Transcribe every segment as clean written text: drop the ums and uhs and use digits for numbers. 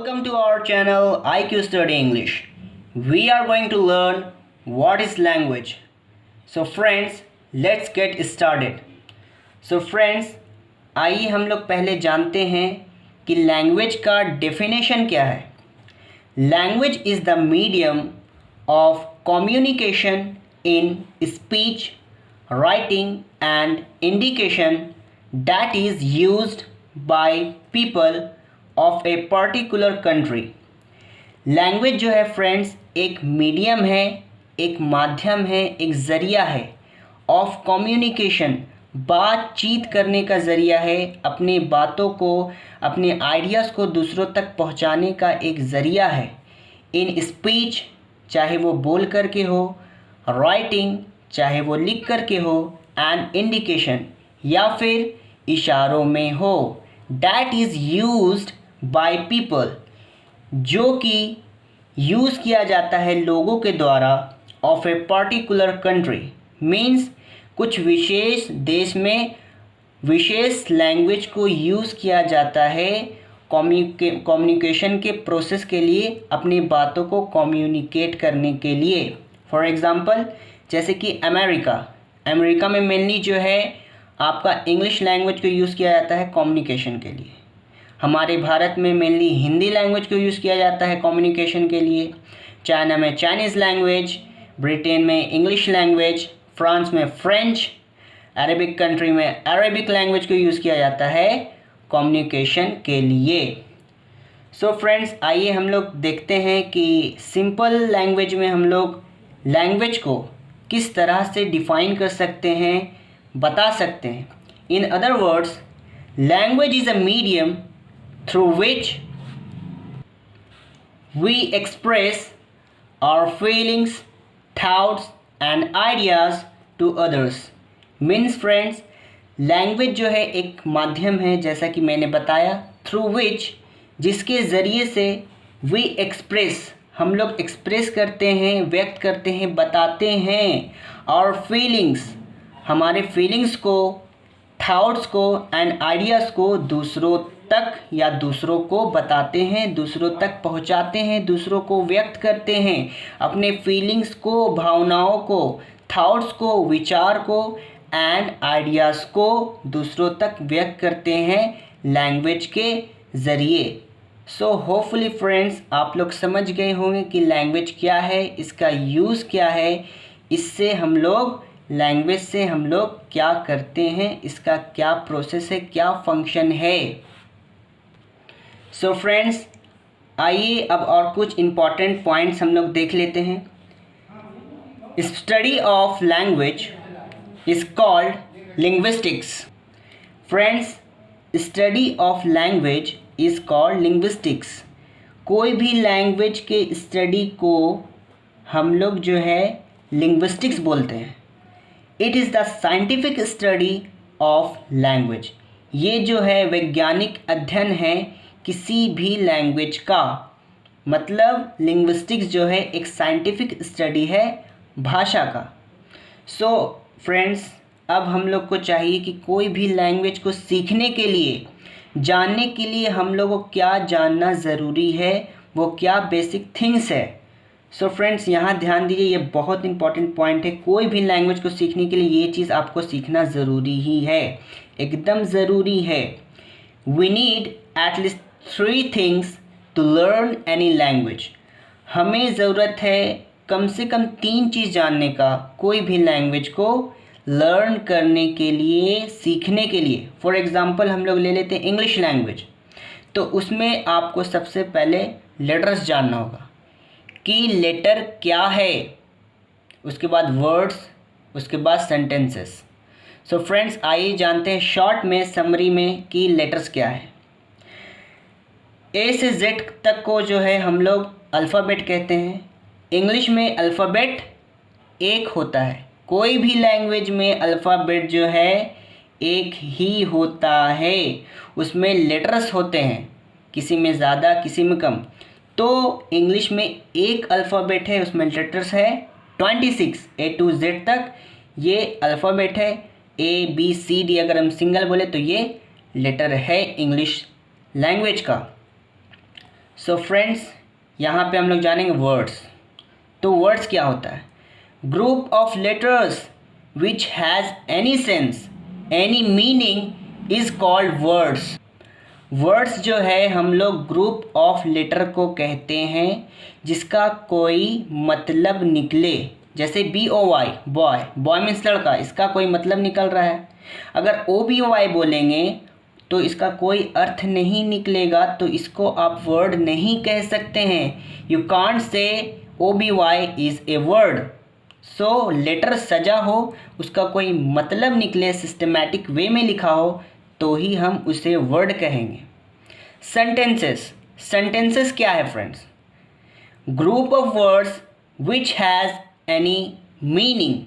Welcome to our channel IQ Study English. We are going to learn what is language. So friends, let's get started. So friends, आइए हम लोग पहले जानते हैं कि language का डेफिनेशन क्या है. Language is the medium of communication in speech, writing and indication that is used by people of a particular country. Language जो है फ्रेंड्स एक मीडियम है, एक माध्यम है, एक ज़रिया है ऑफ कम्युनिकेशन, बातचीत करने का ज़रिया है, अपने बातों को, अपने आइडियाज़ को दूसरों तक पहुंचाने का एक ज़रिया है. इन स्पीच, चाहे वो बोल करके हो, राइटिंग, चाहे वो लिख करके हो, एंड इंडिकेशन, या फिर इशारों में हो. That is used by people, जो कि यूज़ किया जाता है लोगों के द्वारा, of a particular country. Means कुछ विशेष देश में विशेष लैंग्वेज को यूज़ किया जाता है कम्युनिकेशन के प्रोसेस के लिए, अपनी बातों को कम्युनिकेट करने के लिए. फॉर एग्ज़ाम्पल, जैसे कि अमेरिका में मेनली जो है आपका इंग्लिश लैंग्वेज को यूज़ किया जाता है कम्युनिकेशन के लिए. हमारे भारत में मेनली हिंदी लैंग्वेज को यूज़ किया जाता है कम्युनिकेशन के लिए. चाइना में चाइनीज़ लैंग्वेज, ब्रिटेन में इंग्लिश लैंग्वेज, फ्रांस में फ्रेंच, अरेबिक कंट्री में अरेबिक लैंग्वेज को यूज़ किया जाता है कम्युनिकेशन के लिए. सो फ्रेंड्स, आइए हम लोग देखते हैं कि सिंपल लैंग्वेज में हम लोग लैंग्वेज को किस तरह से डिफ़ाइन कर सकते हैं, बता सकते हैं. In other words, language is a medium through which we express our feelings, thoughts and ideas to others. Means friends, language जो है एक माध्यम है, जैसा कि मैंने बताया, थ्रू विच, जिसके ज़रिए से वी एक्सप्रेस, हम लोग एक्सप्रेस करते हैं, व्यक्त करते हैं, बताते हैं और फीलिंग्स, हमारे फीलिंग्स को, थॉट्स को एंड आइडियाज़ को दूसरों तक या दूसरों को बताते हैं, दूसरों तक पहुंचाते हैं, दूसरों को व्यक्त करते हैं. अपने फीलिंग्स को, भावनाओं को, थॉट्स को, विचार को एंड आइडियाज़ को दूसरों तक व्यक्त करते हैं लैंग्वेज के ज़रिए. सो होपफुली फ्रेंड्स, आप लोग समझ गए होंगे कि लैंग्वेज क्या है, इसका यूज़ क्या है, इससे हम लोग लैंग्वेज से हम लोग क्या करते हैं, इसका क्या प्रोसेस है, क्या फंक्शन है. सो फ्रेंड्स, आइए अब और कुछ इम्पॉर्टेंट पॉइंट्स हम लोग देख लेते हैं. Study of language is called linguistics. Friends, study of language is called linguistics. कोई भी लैंग्वेज के स्टडी को हम लोग जो है लिंग्विस्टिक्स बोलते हैं. It is the scientific study of language. ये जो है वैज्ञानिक अध्ययन है किसी भी लैंग्वेज का. मतलब लिंग्विस्टिक्स जो है एक साइंटिफिक स्टडी है भाषा का. सो फ्रेंड्स, अब हम लोग को चाहिए कि कोई भी लैंग्वेज को सीखने के लिए, जानने के लिए हम लोगों को क्या जानना ज़रूरी है, वो क्या बेसिक थिंग्स है. सो फ्रेंड्स, यहाँ ध्यान दीजिए, ये बहुत इंपॉर्टेंट पॉइंट है. कोई भी लैंग्वेज को सीखने के लिए ये चीज़ आपको सीखना ज़रूरी ही है, एकदम ज़रूरी है. We need at least 3 things to learn any language. हमें ज़रूरत है कम से कम 3 चीज़ जानने का कोई भी लैंग्वेज को लर्न करने के लिए, सीखने के लिए. फॉर एग्ज़ाम्पल हम लोग ले लेते हैं इंग्लिश लैंग्वेज. तो उसमें आपको सबसे पहले लेटर्स जानना होगा कि लेटर क्या है, उसके बाद वर्ड्स, उसके बाद सेंटेंसेस. सो फ्रेंड्स, आइए जानते हैं शॉर्ट में, समरी में कि लेटर्स क्या है. ए से जेड तक को जो है हम लोग अल्फ़ाबेट कहते हैं. इंग्लिश में अल्फ़ाबेट एक होता है. कोई भी लैंग्वेज में अल्फ़ाबेट जो है एक ही होता है. उसमें लेटर्स होते हैं, किसी में ज़्यादा, किसी में कम. तो इंग्लिश में एक अल्फ़ाबेट है, उसमें लेटर्स है 26, ए टू जेड तक ये अल्फ़ाबेट है. ए बी सी डी अगर हम सिंगल बोले तो ये लेटर है इंग्लिश लैंग्वेज का. सो फ्रेंड्स, यहाँ पे हम लोग जानेंगे वर्ड्स। तो वर्ड्स क्या होता है? Group of letters which has any sense, any meaning is called words. Words जो है हम लोग ग्रुप ऑफ लेटर को कहते हैं जिसका कोई मतलब निकले। जैसे BOY बॉय, बॉय मीन्स लड़का, इसका कोई मतलब निकल रहा है। अगर OBY बोलेंगे तो इसका कोई अर्थ नहीं निकलेगा, तो इसको आप वर्ड नहीं कह सकते हैं। You can't say OBY is a word. So letter सजा हो, उसका कोई मतलब निकले, सिस्टमैटिक वे में लिखा हो, तो ही हम उसे वर्ड कहेंगे। सेंटेंसेस, सेंटेंसेस क्या है friends? Group of words which has any meaning.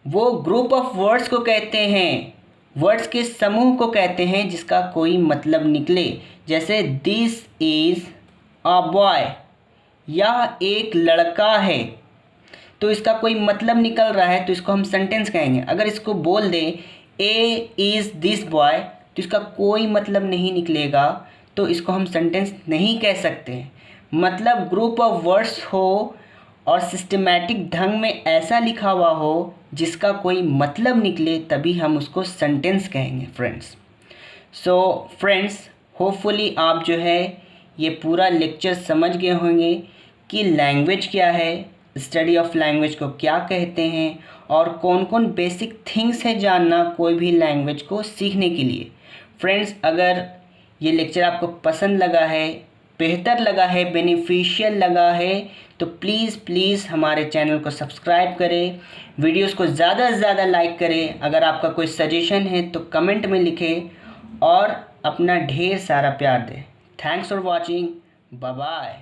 वो ग्रुप ऑफ वर्ड्स को कहते हैं, वर्ड्स के समूह को कहते हैं जिसका कोई मतलब निकले। जैसे दिस इज़ अ बॉय, यह एक लड़का है, तो इसका कोई मतलब निकल रहा है तो इसको हम सेंटेंस कहेंगे। अगर इसको बोल दें ए इज़ दिस बॉय, तो इसका कोई मतलब नहीं निकलेगा, तो इसको हम सेंटेंस नहीं कह सकते। मतलब ग्रुप ऑफ वर्ड्स हो और सिस्टमैटिक ढंग में ऐसा लिखा हुआ हो जिसका कोई मतलब निकले, तभी हम उसको सेंटेंस कहेंगे फ्रेंड्स। सो फ्रेंड्स, होपफुली आप जो है ये पूरा लेक्चर समझ गए होंगे कि लैंग्वेज क्या है, स्टडी ऑफ लैंग्वेज को क्या कहते हैं, और कौन कौन बेसिक थिंग्स है जानना कोई भी लैंग्वेज को सीखने के लिए। फ्रेंड्स, अगर ये लेक्चर आपको पसंद लगा है, बेहतर लगा है, बेनिफिशियल लगा है, तो प्लीज़ हमारे चैनल को सब्सक्राइब करें, वीडियोस को ज़्यादा से ज़्यादा लाइक करें। अगर आपका कोई सजेशन है तो कमेंट में लिखें और अपना ढेर सारा प्यार दें। Thanks for watching, bye bye.